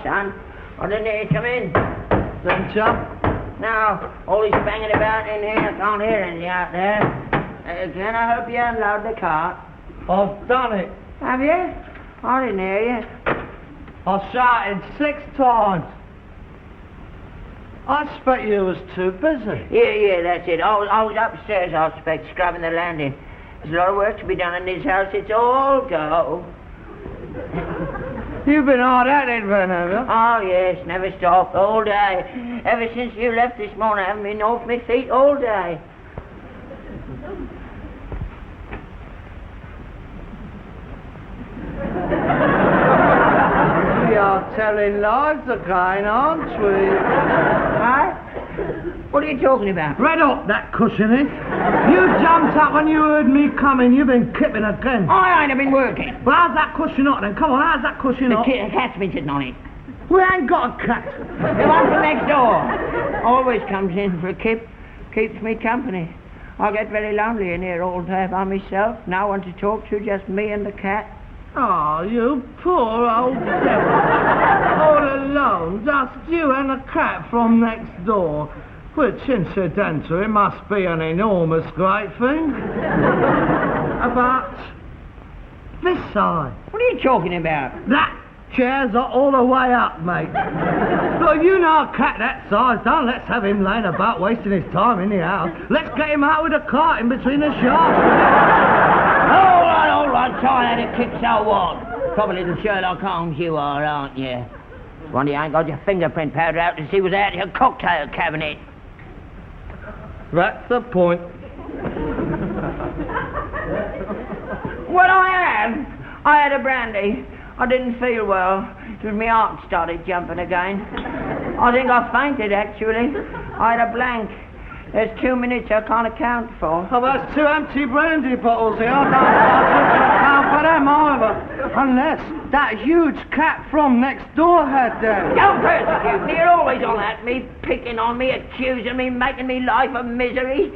son. I didn't hear you come in. Then jump. Now, all this banging about in here, I can't hear anything out there. Can I help you unload the cart? I've done it. Have you? I didn't hear you. I shouted 6 times. I expect you was too busy. Yeah, that's it. I was upstairs, I expect, scrubbing the landing. There's a lot of work to be done in this house. It's all go. You've been hard at it, then, have you? Oh, yes, never stopped, all day. Ever since you left this morning, I haven't been off my feet all day. We are telling lies again, aren't we? Huh? What are you talking about? Red up that cushioning. You jumped up when you heard me coming. You've been kipping again. I ain't been working. Well, how's that cushion up then? Come on, how's that cushion up? The cat's been sitting on it. We ain't got a cat. The one from next door. Always comes in for a kip. Keeps me company. I get very lonely in here all day by myself. No one to talk to, just me and the cat. Oh, you poor old devil. All alone, just you and a cat from next door. Which, incidentally, must be an enormous great thing. About this side. What are you talking about? That chair's all the way up, mate. Look, you know a cat that size. Don't let's have him laying about wasting his time in the house. Let's get him out with a cart in between the shafts. All right, try that kick so what? Proper little Sherlock Holmes you are, aren't you? Wonder you ain't got your fingerprint powder out to see what's out of your cocktail cabinet. That's the point. Well, I had a brandy. I didn't feel well. It was my heart started jumping again. I think I fainted, actually. I had a blank. There's 2 minutes I can't account for. Oh, there's 2 empty brandy bottles here. I don't account for them either. Unless that huge cat from next door had them. Don't persecute me. You're always on at me, picking on me, accusing me, making me life a misery.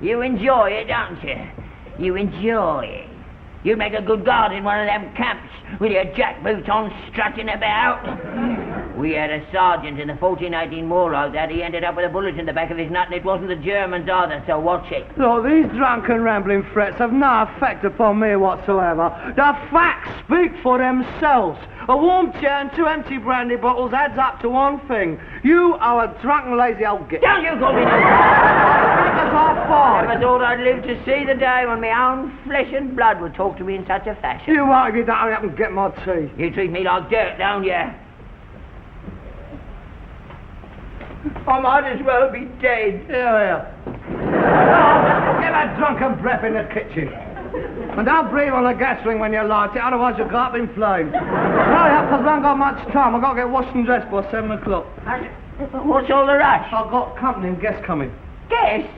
You enjoy it, don't you? You enjoy it. You'd make a good guard in one of them camps with your jackboots on, strutting about. We had a sergeant in the 1418 war like that. He ended up with a bullet in the back of his nut, and it wasn't the Germans either, so watch it. Look, these drunken rambling threats have no effect upon me whatsoever. The facts speak for themselves. A warm chair and 2 empty brandy bottles adds up to one thing. You are a drunken, lazy old git. Don't you call me no... Because I Never thought I'd live to see the day when my own flesh and blood would talk to me in such a fashion. You won't if you don't hurry up and get my tea. You treat me like dirt, don't you? I might as well be dead. Here. Get that drunken breath in the kitchen. And don't breathe on the gas ring when you light it, otherwise you'll go up in flames. Hurry up, because I haven't got much time. I've got to get washed and dressed by 7 o'clock. What's all the rush? I've got company and guests coming. Guests?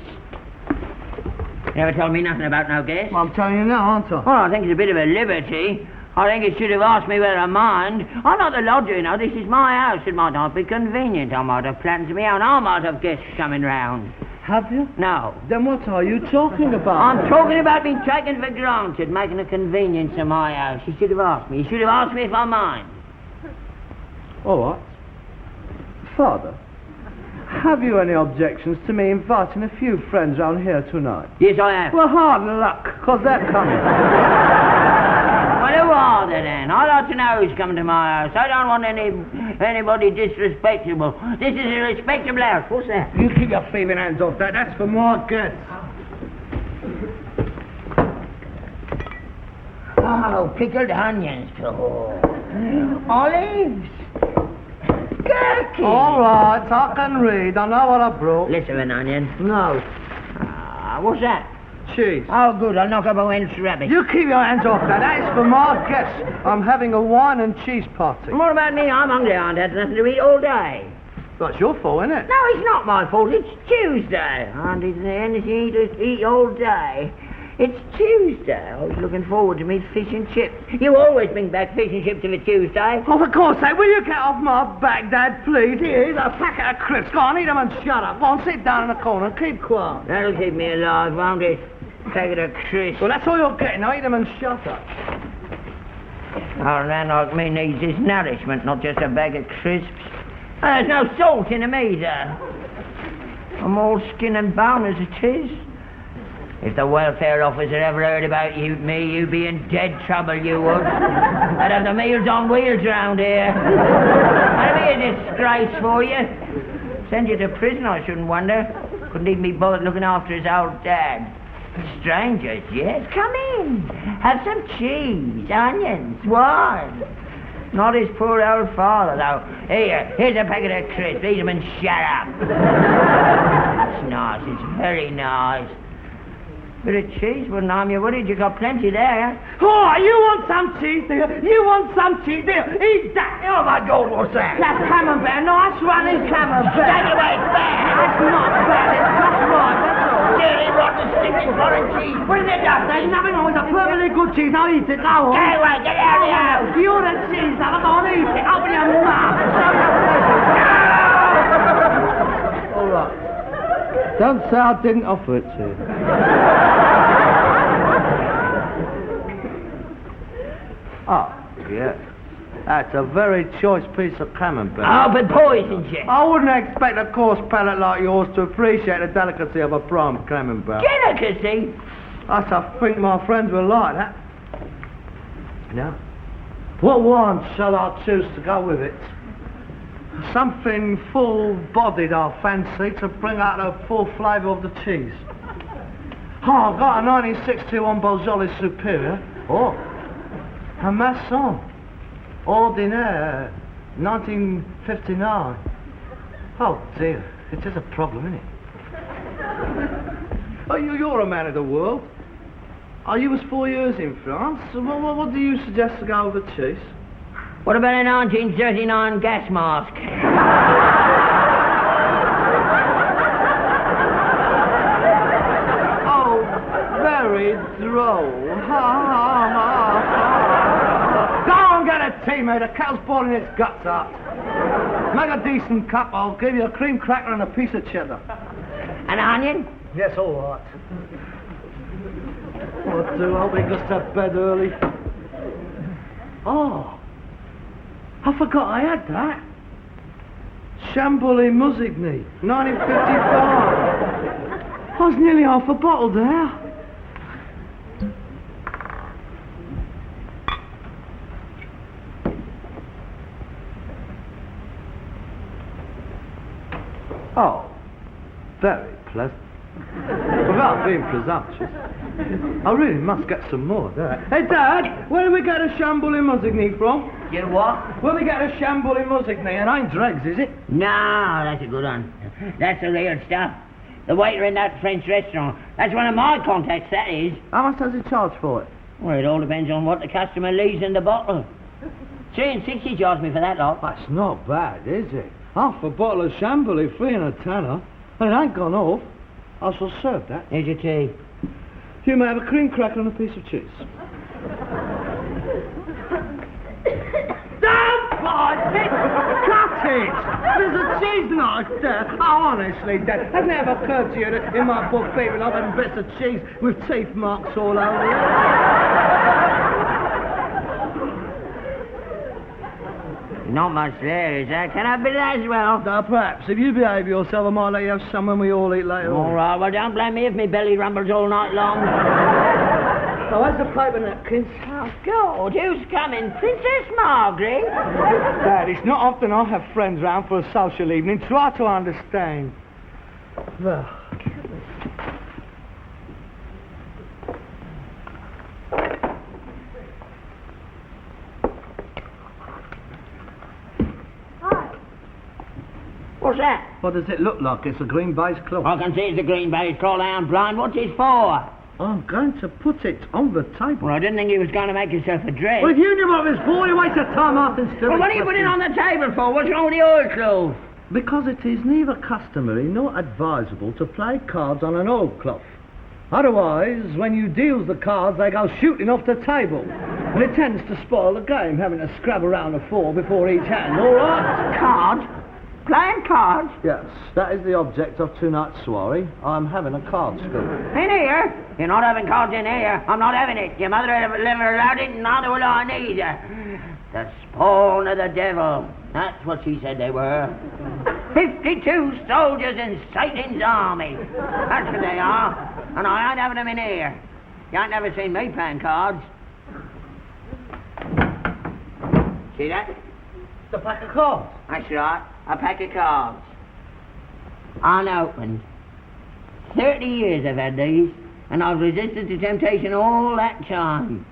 Never told me nothing about no guests. Well, I'm telling you now, aren't I? Well, I think it's a bit of a liberty. I think it should have asked me whether I mind. I'm not the lodger, you know. This is my house. It might not be convenient. I might have plans of my own. I might have guests coming round. Have you? No. Then what are you talking about? I'm talking about being taken for granted, making a convenience of my house. You should have asked me. You should have asked me if I mind. All right. Father, have you any objections to me inviting a few friends round here tonight? Yes, I have. Well, hard luck, because they're coming. Well, who are they then? I'd like to know who's coming to my house. I don't want anybody disrespectable. This is a respectable house. What's that? You keep your thieving hands off that. That's for my guests. Oh, pickled onions. Oh. Olives. Gherkins. All right, I can read. I know what I brought. Less of an onion. No. What's that? Cheese. Oh, good. I'll knock up a wench rabbit. You keep your hands off that. That is for my guests. I'm having a wine and cheese party. And what about me? I'm hungry. I haven't had nothing to eat all day. That's your fault, isn't it? No, it's not my fault. It's Tuesday. I haven't eaten anything to eat all day. It's Tuesday. I was looking forward to meet fish and chips. You always bring back fish and chips of a Tuesday. Oh, for God's sake, will you get off my back, Dad, please? Here's a packet of crisps. Go on, eat them and shut up. Go on, sit down in the corner and keep quiet. That'll keep me alive, won't it? Packet of crisps. Well, that's all you're getting. Now eat them and shut up. A man like me needs his nourishment, not just a bag of crisps. There's no salt in them either. I'm all skin and bone as it is. If the welfare officer ever heard about me, you'd be in dead trouble, you would. I'd have the meals on wheels round here. That'd be a disgrace for you. Send you to prison, I shouldn't wonder. Couldn't even be bothered looking after his old dad. Strangers, yes, come in. Have some cheese, onions, wine. Not his poor old father, though. Here's a packet of crisps. Eat them and shut up. It's nice, it's very nice. Bit of cheese wouldn't harm you, would it? You got plenty there. Oh, you want some cheese, dear? You want some cheese, dear? Eat that. Oh, my God, what's that? That's camembert. Nice running camembert. Take away, it's bad. That's not bad. It's just right, that's all. Dirty, rotten, stinking foreign cheese. Put it in there, There's nothing wrong with a perfectly good cheese. Now eat it. Go on. Get away, get out of the house. You're the cheese lover. Go on, eat it. Open your mouth. All right. Don't say I didn't offer it to you. Oh, yes. That's a very choice piece of camembert. Oh, but poisoned you. I wouldn't expect a coarse palate like yours to appreciate the delicacy of a prime camembert. Delicacy? I think my friends will like that. Now, what wine shall I choose to go with it? Something full-bodied, I fancy, to bring out the full flavour of the cheese. Oh, I've got a 1961 Beaujolais Superior. Oh, a Masson. Ordinaire, 1959. Oh, dear. It is a problem, isn't it? Oh, you're a man of the world. Oh, you was 4 years in France. What do you suggest to go with the cheese? What about a 1939 gas mask? Oh, very droll. Ha, ha, ha, ha. Go and get a tea, mate. The kettle's boiling its guts out. Make a decent cup. I'll give you a cream cracker and a piece of cheddar. An onion? Yes, all right. What do? Hope he goes to bed early. Oh, I forgot I had that. Chambly Musigny, 1955. I was nearly half a bottle there. Oh, very pleasant. Without being presumptuous, I really must get some more there. Hey, Dad, where do we get a Chambly Musigny from? You what? Where do we get a Chambly Musigny? It ain't dregs, is it? No, that's a good one. That's the real stuff. The waiter in that French restaurant. That's one of my contacts, that is. How much does he charge for it? Well, it all depends on what the customer leaves in the bottle. 3.60 he charged me for that lot. That's not bad, is it? Half a bottle of Chambly, 3 and a tenner. And it ain't gone off. I shall serve that. Here's your tea. You may have a cream cracker and a piece of cheese. Don't bite it! Cut it! There's a cheese knife there. Oh, honestly, Dad, hasn't it ever occurred to you that in my book people have having bits of cheese with teeth marks all over it? Not much there, is there? Can I have a bit of that as well? Now, perhaps, if you behave yourself, I might let you have some when we all eat later All on. right, well, don't blame me if my belly rumbles all night long. Oh, where's the paper napkins? Oh, God, who's coming? Princess Margaret? Dad, it's not often I have friends round for a social evening. Try to understand. Well. What's that? What does it look like? It's a green baize cloth. I can see it's a green baize cloth. I am blind. What's it for? I'm going to put it on the table. Well, I didn't think you was going to make yourself a dress. Well, if you knew what it was for, you waste your time asking stupid Well, what are you putting on the table for? What's wrong with the oilcloth? Because it is neither customary nor advisable to play cards on an oilcloth. Otherwise, when you deal the cards, they go shooting off the table. And it tends to spoil the game, having to scrab around the floor before each hand, all right? Card? Playing cards? Yes, that is the object of tonight's soiree. I'm having a card school. In here? You're not having cards in here. I'm not having it. Your mother never allowed it, and neither will I neither. The spawn of the devil. That's what she said they were. 52 soldiers in Satan's army. That's what they are. And I ain't having them in here. You ain't never seen me playing cards. See that? The pack of cards? That's right. A pack of cards. Unopened. 30 years I've had these, and I've resisted the temptation all that time.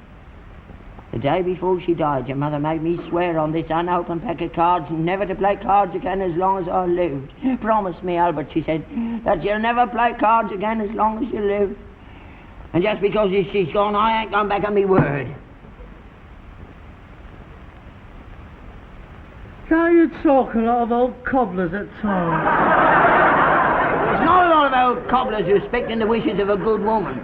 The day before she died, your mother made me swear on this unopened pack of cards never to play cards again as long as I lived. Promise me, Albert, she said, that you'll never play cards again as long as you live. And just because she's gone, I ain't gone back on me word. Now you talk a lot of old cobblers at times. It's not a lot of old cobblers respecting the wishes of a good woman.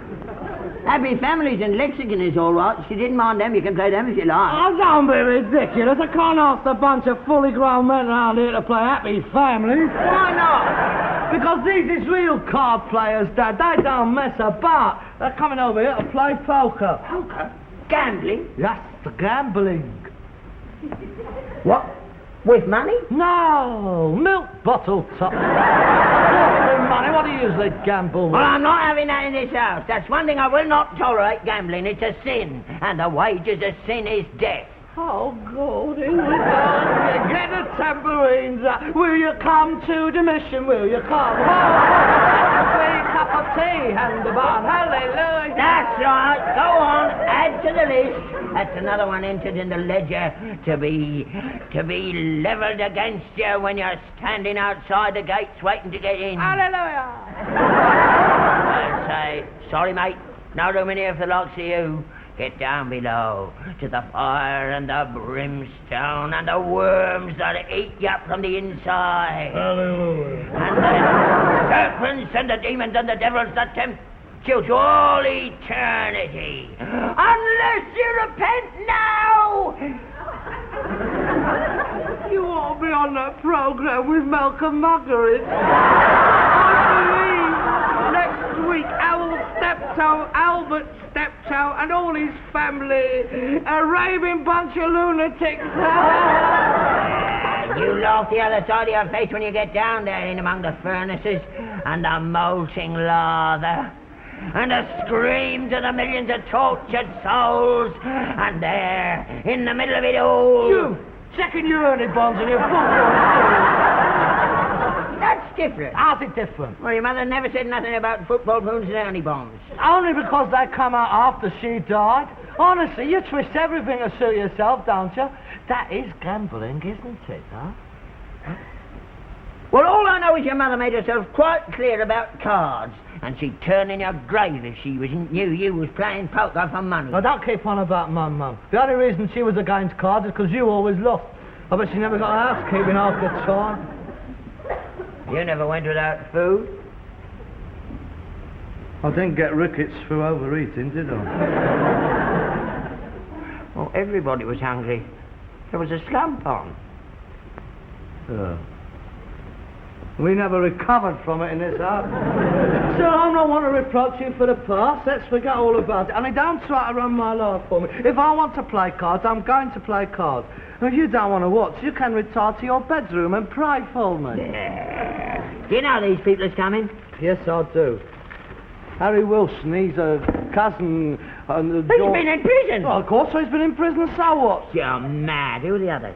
Happy Families and Lexicon is all right. She didn't mind them. You can play them if you like. Oh, don't be ridiculous. I can't ask a bunch of fully grown men around here to play Happy Families. Why not? Because these is real card players, Dad. They don't mess about. They're coming over here to play poker. Poker? Gambling? Yes, the gambling. What? With money? No, milk bottle top. With money, what do you usually gamble with? Well, I'm not having that in this house. That's one thing I will not tolerate, gambling. It's a sin. And the wages of sin is death. Oh, good. Here we go. Get the tambourines. Will you come to the mission? Will you come? Free cup of tea, hand the bar. Hallelujah. That's right. Go on. Add to the list. That's another one entered in the ledger to be levelled against you when you're standing outside the gates waiting to get in. Hallelujah. I'll say, sorry, mate. No room in here for the likes of you. Get down below to the fire and the brimstone and the worms that eat you up from the inside. Hallelujah. And the serpents and the demons and the devils that tempt you to all eternity. Unless you repent now! You ought to be on that programme with Malcolm Margaret. Next week, Steptoe, Albert Steptoe, and all his family, a raving bunch of lunatics. You laugh the other side of your face when you get down there in among the furnaces and the molting lather. And a scream to the millions of tortured souls. And there, in the middle of it all... You, checking your earning bonds and your football. That's different. How's it different? Well, your mother never said nothing about football moons and earning bonds. Only because they come out after she died. Honestly, you twist everything to suit yourself, don't you? That is gambling, isn't it, huh? Well, all I know is your mother made herself quite clear about cards. And she'd turn in your grave if she knew you was playing poker for money. Well, don't keep on about Mum. The only reason she was against cards is because you always lost. I bet she never got housekeeping half the time. You never went without food? I didn't get rickets through overeating, did I? Well, everybody was hungry. There was a slump on. We never recovered from it in this house. So I'm not want to reproach you for the past. Let's forget all about it. And don't try to run my life for me. If I want to play cards, I'm going to play cards. And if you don't want to watch, you can retire to your bedroom and pray for me. Yeah. Do you know these people is coming? Yes, I do. Harry Wilson, he's a cousin... He's been in prison? Well, of course, he's been in prison, so what? You're mad. Who are the others?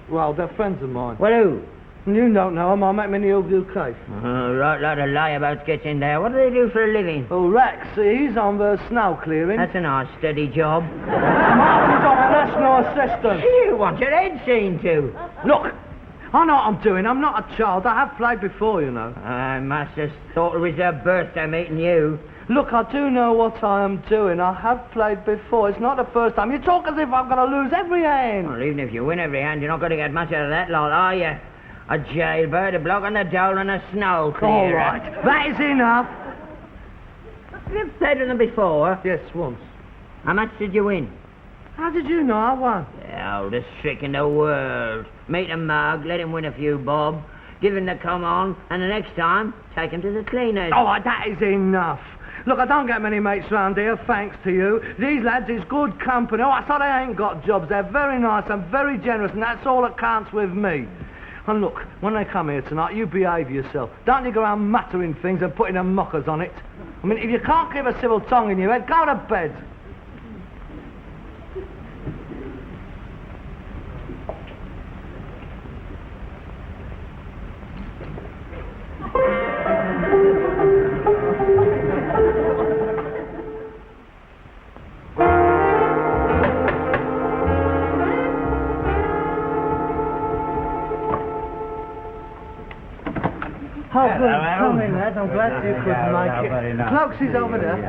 Well, they're friends of mine. Well, who? You don't know him. I'll make me the do case. Right lot of liabouts gets in there. What do they do for a living? Oh, Rex, he's on the snow clearing. That's a nice steady job. Martin's on a national assistant. You want your head seen to. Look, I know what I'm doing. I'm not a child. I have played before, you know. I must have thought it was their birthday meeting you. Look, I do know what I am doing. I have played before. It's not the first time. You talk as if I'm going to lose every hand. Well, even if you win every hand, you're not going to get much out of that lot, are you? A jailbird, a block on the dole, and a snow clearer. All right, that is enough. Have you played with them before? Yes, once. How much did you win? How did you know I won? The oldest trick in the world. Meet a mug, let him win a few bob. give him the come on, and the next time, take him to the cleaners. Oh, that is enough. Look, I don't get many mates round here, thanks to you. These lads is good company. Oh, I thought they ain't got jobs. They're very nice and very generous, and that's all that counts with me. And look, when they come here tonight, you behave yourself. Don't you go around muttering things and putting them mockers on it. I mean, if you can't keep a civil tongue in your head, go to bed. Come in, lad. I'm glad you could make it. Cloaks is over there.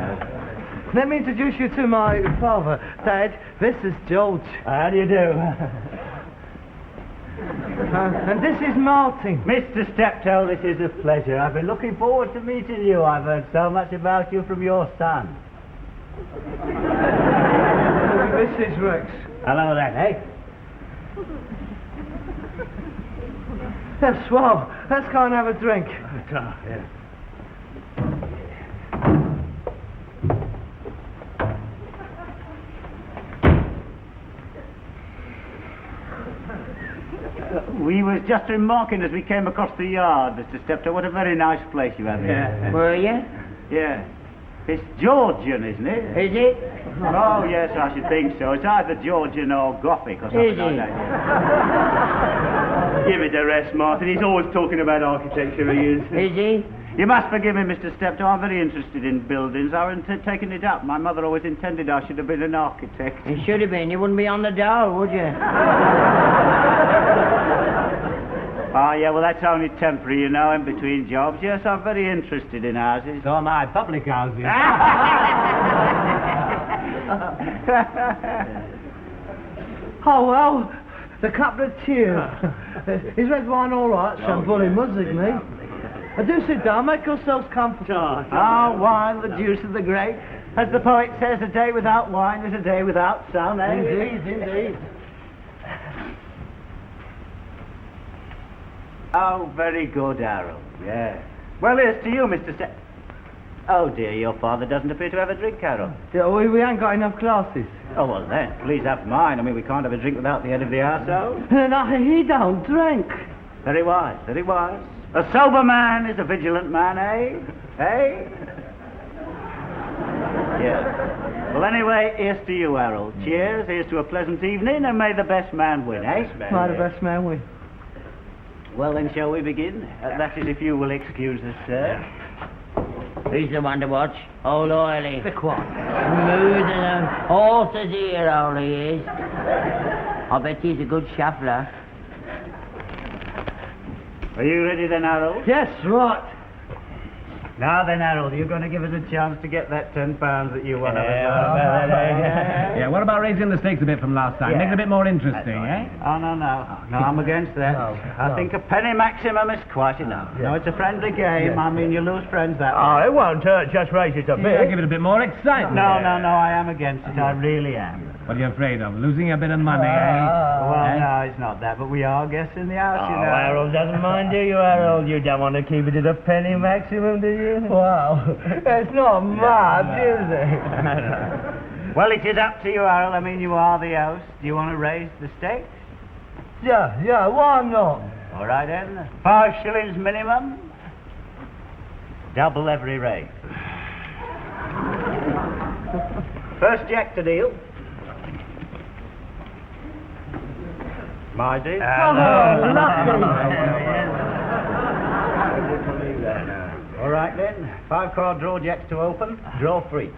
Let me introduce you to my father, Dad. This is George. How do you do? And this is Martin. Mr. Steptoe, this is a pleasure. I've been looking forward to meeting you. I've heard so much about you from your son. This is Rex. Hello then, eh? That's swab. Let's go and have a drink. Yeah. We was just remarking as we came across the yard, Mr. Steptoe, what a very nice place you have here. Were you? Yeah. It's Georgian, isn't it? Is it? Oh, yes, I should think so. It's either Georgian or Gothic or something Is like it? that. Give it a rest, Martin. He's always talking about architecture, he is. Is he? You must forgive me, Mr. Steptoe. I'm very interested in buildings. I haven't taken it up. My mother always intended I should have been an architect. You should have been. You wouldn't be on the dole, would you? Ah, yeah, well, that's only temporary, you know, in between jobs. Yes, I'm very interested in houses. So am I, public houses. Oh, well, the couple of cheers. Is red wine all right? Shamboli music, me. Do sit down, make yourselves comfortable. Ah, wine, the juice of the grape. As the poet says, a day without wine is a day without sun, eh? Indeed, indeed. Oh, very good, Harold. Yeah. Well, here's to you, Mr. Oh, dear, your father doesn't appear to have a drink, Harold. Yeah, we ain't got enough glasses. Oh, well, then, please have mine. I mean, we can't have a drink without the head of the household. No, he don't drink. Very wise, very wise. A sober man is a vigilant man, eh? Eh? Yeah. Well, anyway, here's to you, Harold. Cheers, here's to a pleasant evening, and may the best man win, eh? May the best man win. Well, then, shall we begin? That is, if you will excuse us, sir. Who's the one to watch? Old Oily. Be quiet. Smooth as a horse's ear, old he is. I bet he's a good shuffler. Are you ready then, Harold? Yes, right. Now then, Harold, you're going to give us a chance to get that £10 that you won. Yeah, what about raising the stakes a bit from last time? Yeah. Make it a bit more interesting, eh? Oh, no. No, I'm against that. I think a penny maximum is quite enough. No, it's a friendly game. I mean, you lose friends that way. it won't hurt, just raise it a Yeah, give it a bit more excitement. No, I am against it. I really am. What are you afraid of? Losing a bit of money, eh? Well, Eh? no, it's not that, but we are guests in the house, you know. Harold doesn't mind, do you, Harold? You don't want to keep it at a penny maximum, do you? Well, it's not much, is it? Well, it is up to you, Harold. I mean, you are the host. Do you want to raise the stakes? Yeah, why not? All right, then. 5 shillings minimum. Double every raise. First jack to deal. My dear. All right, then. 5-card draw jacks to open. Draw 3.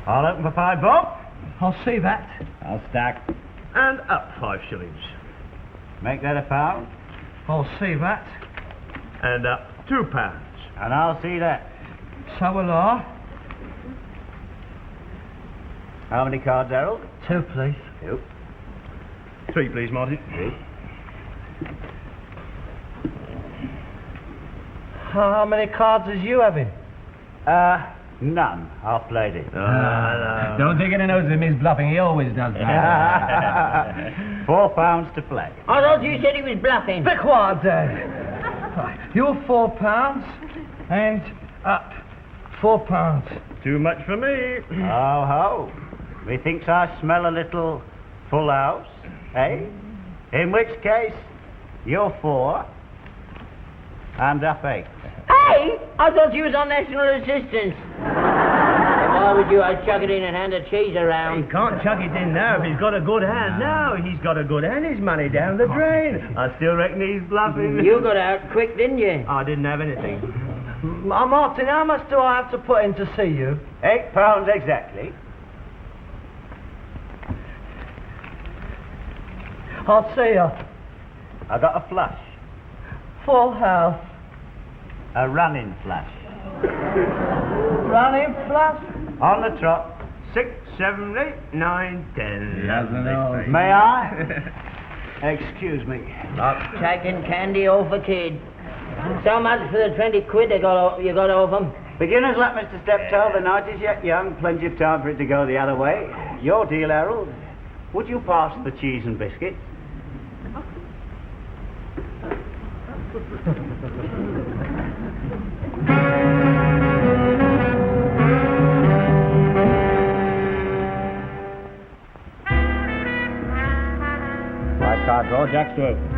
I'll open for 5 bob. I'll see that. I'll stack. And up 5 shillings. Make that £1. I'll see that. And up £2. And I'll see that. So will I. How many cards, Harold? 2, please. 2. 3, please, Martin. 3. How many cards is you having? None. Half-played it. Don't take any notice of him, he's bluffing. He always does that. £4 to play. I thought you said he was bluffing. Be quiet, Dad. Right, you're £4 and up £4. Too much for me. Oh, ho. Methinks I smell a little full house, eh? In which case, you're 4 and up 8. Hey! I thought you was on national assistance. Why would you chuck it in and hand the cheese He around? can't chuck it in now if he's got a good hand. Now he's got a good hand, his money down the drain. I still reckon he's bluffing. You got out quick, didn't you? I didn't have anything. Martin, how much do I have to put in to see you? £8 exactly. I'll see you. I got a flush. Full house. A running flush. Running flush. On the trot. 6, 7, 8, 9, 10. May I? Excuse me. Taking candy off a kid. So much for the 20 quid you got off him. Beginner's luck, Mr. Steptoe. The night is yet young. Plenty of time for it to go the other way. Your deal, Harold. Would you pass the cheese and biscuits? White card draw, Jack's to open.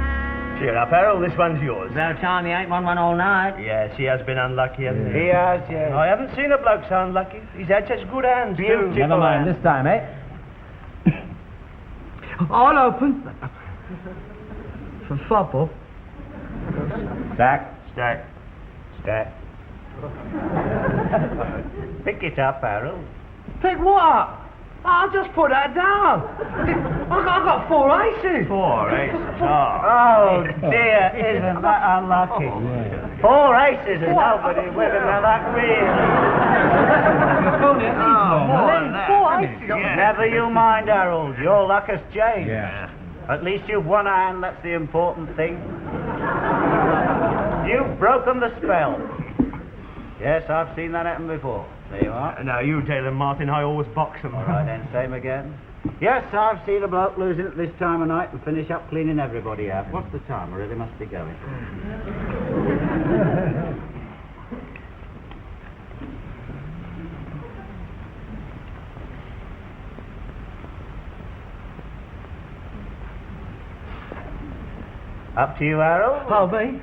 Cheer up, Harold. This one's yours. About time he ain't won one all night. Yes, he has been unlucky, hasn't he? He has, yes. I haven't seen a bloke so unlucky. He's had such good hands, too. Never mind, this time, eh? I'll open. For Fopple. Stack. Stack. Stack. Pick it up, Harold. Pick what up? I'll just put that down. I got 4 aces. 4 aces. Oh, dear, isn't that unlucky? 4 aces and nobody with him. Now that really... Never you mind, Harold. Your luck has changed. Yeah. At least you've won a hand, that's the important thing. You've broken the spell. Yes, I've seen that happen before. There you are. Now, you tell him, Martin, I always box him. All right, then, same again. Yes, I've seen a bloke losing at this time of night and finish up cleaning everybody out. What's the time? I really must be going. Up to you, Harold. Oh, me?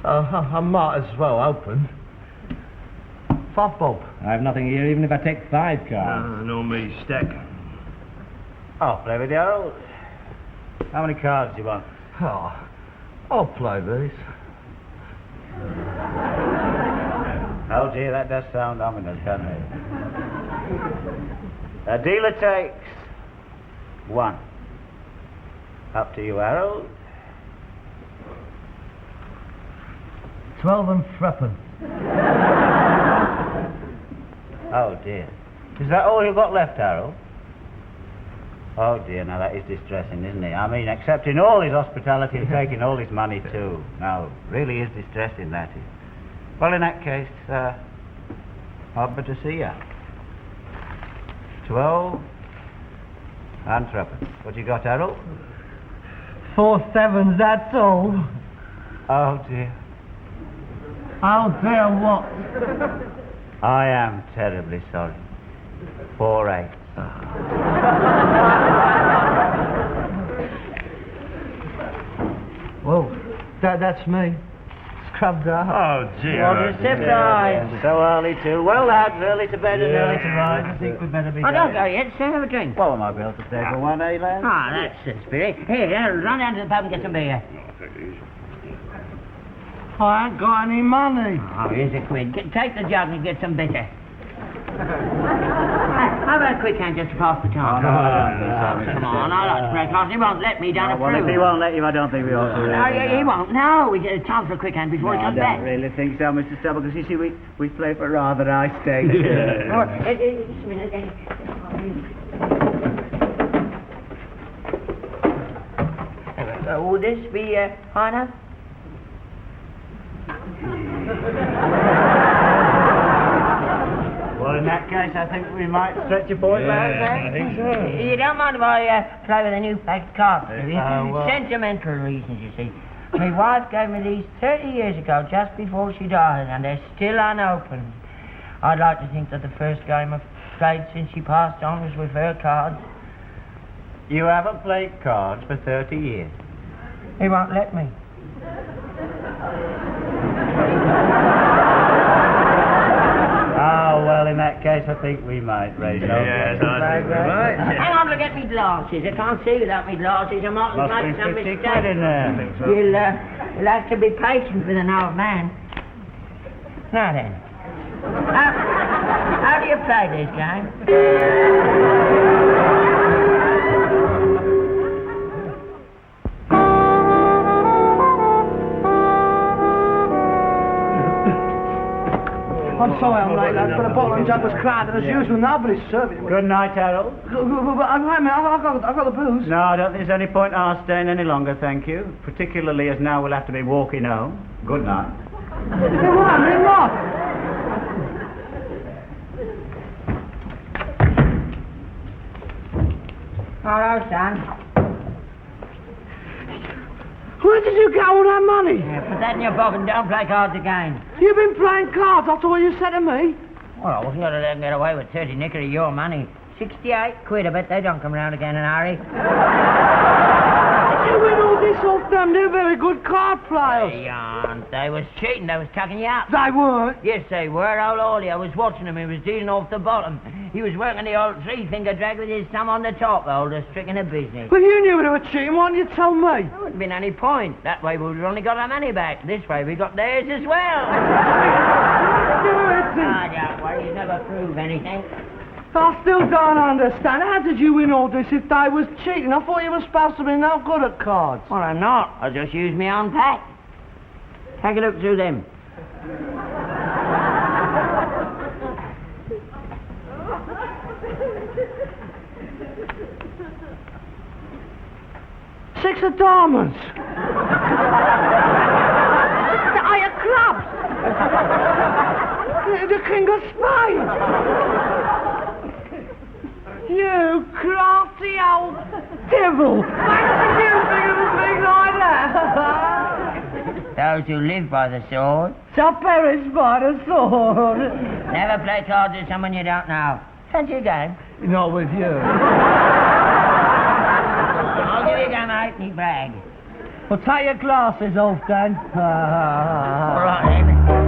I might as well open. 5 bob. I have nothing here, even if I take 5 cards. No, me, stack. I'll play with you, Harold. How many cards do you want? Oh, I'll play these. Oh dear, that does sound ominous, doesn't it? A dealer takes 1. Up to you, Harold. 12 and threepence. Oh dear. Is that all you've got left, Harold? Oh dear, now that is distressing, isn't it? I mean, accepting all his hospitality and taking all his money too. No, really is distressing, that is. Well, in that case, I'll better see ya. 12 and threepence. What you got, Harold? 4 sevens, that's all. Oh dear. Oh dear, what? I am terribly sorry. 4 8. Well, that's me. Scrubbed up. Oh, dear. What a surprise. So early too. Well, lads, early to bed and early to rise. I think we'd better be Oh, don't going. go yet, sir. Have a drink. Well, I might be able to stay for one, eh, lads? Ah, that's the spirit. Here, run down to the pub and get some beer. I ain't got any money. Oh, here's a quid. Take the jug and get some bitter. How about a quick hand just to pass the time? No, Come on, I like to break off. He won't let me down a well, if he won't let you, I don't think we ought to. No, he won't. No, we get time for a quick hand before he I comes don't back. really think so, Mr. Stubble, because you see, we play for rather high stakes. Oh, just a minute. Would this be high enough? that case, I think we might stretch your point back I think so. You don't mind if I play with a new pack of cards, do you? well- Sentimental reasons, you see. My wife gave me these 30 years ago, just before she died, and they're still unopened. I'd like to think that the first game I've played since she passed on was with her cards. You haven't played cards for 30 years. He won't let me. Oh, well, in that case, I think we might raise no Yes, I think we might. Hang on to get me glasses. I can't see without me glasses. I might Must make be some 50 mistake. quid in there. You'll have to be patient with an old man. Now then. How do you play this game? I'm sorry I'm late, lads, but the bottle and jug was crowded as usual. Nobody's serving me. Good night, Harold. Wait a minute, I've got the booze. No, I don't think there's any point in our staying any longer, thank you. Particularly as now we'll have to be walking home. Good night. Hey, what? I mean, what? Hello, son. Where did you get all that money? Yeah, put that in your pocket and don't play cards again. You've been playing cards after what you said to me. Well, I wasn't going to let them get away with 30 nicker of your money. 68 quid, I bet they don't come round again in a hurry. Did you win all this off them? They're very good card players. They aren't. They was cheating. They was tucking you up. They weren't. Yes, they were. Old Orley, I was watching him. He was dealing off the bottom. He was working the old three-finger drag with his thumb on the top, oldest trick in the business. Well, you knew they were cheating. Why didn't you tell me? There wouldn't have been any point. That way we'd have only got our money back. This way we got theirs as well. Don't worry, you never prove anything. I still don't understand. How did you win all this if they was cheating? I thought you were supposed to be no good at cards. Well, I'm not. I just use my own pack. Take a look through them. Six of diamonds. The eye of clubs. The king of spades. You crafty old devil. Why did you think of a thing like that? Those who live by the sword Shall perish by the sword. never play cards with someone you don't know. Fancy a game? Not with you. I'll give you a go, mate. Neat brag. Well, take your glasses off, then. All right, then.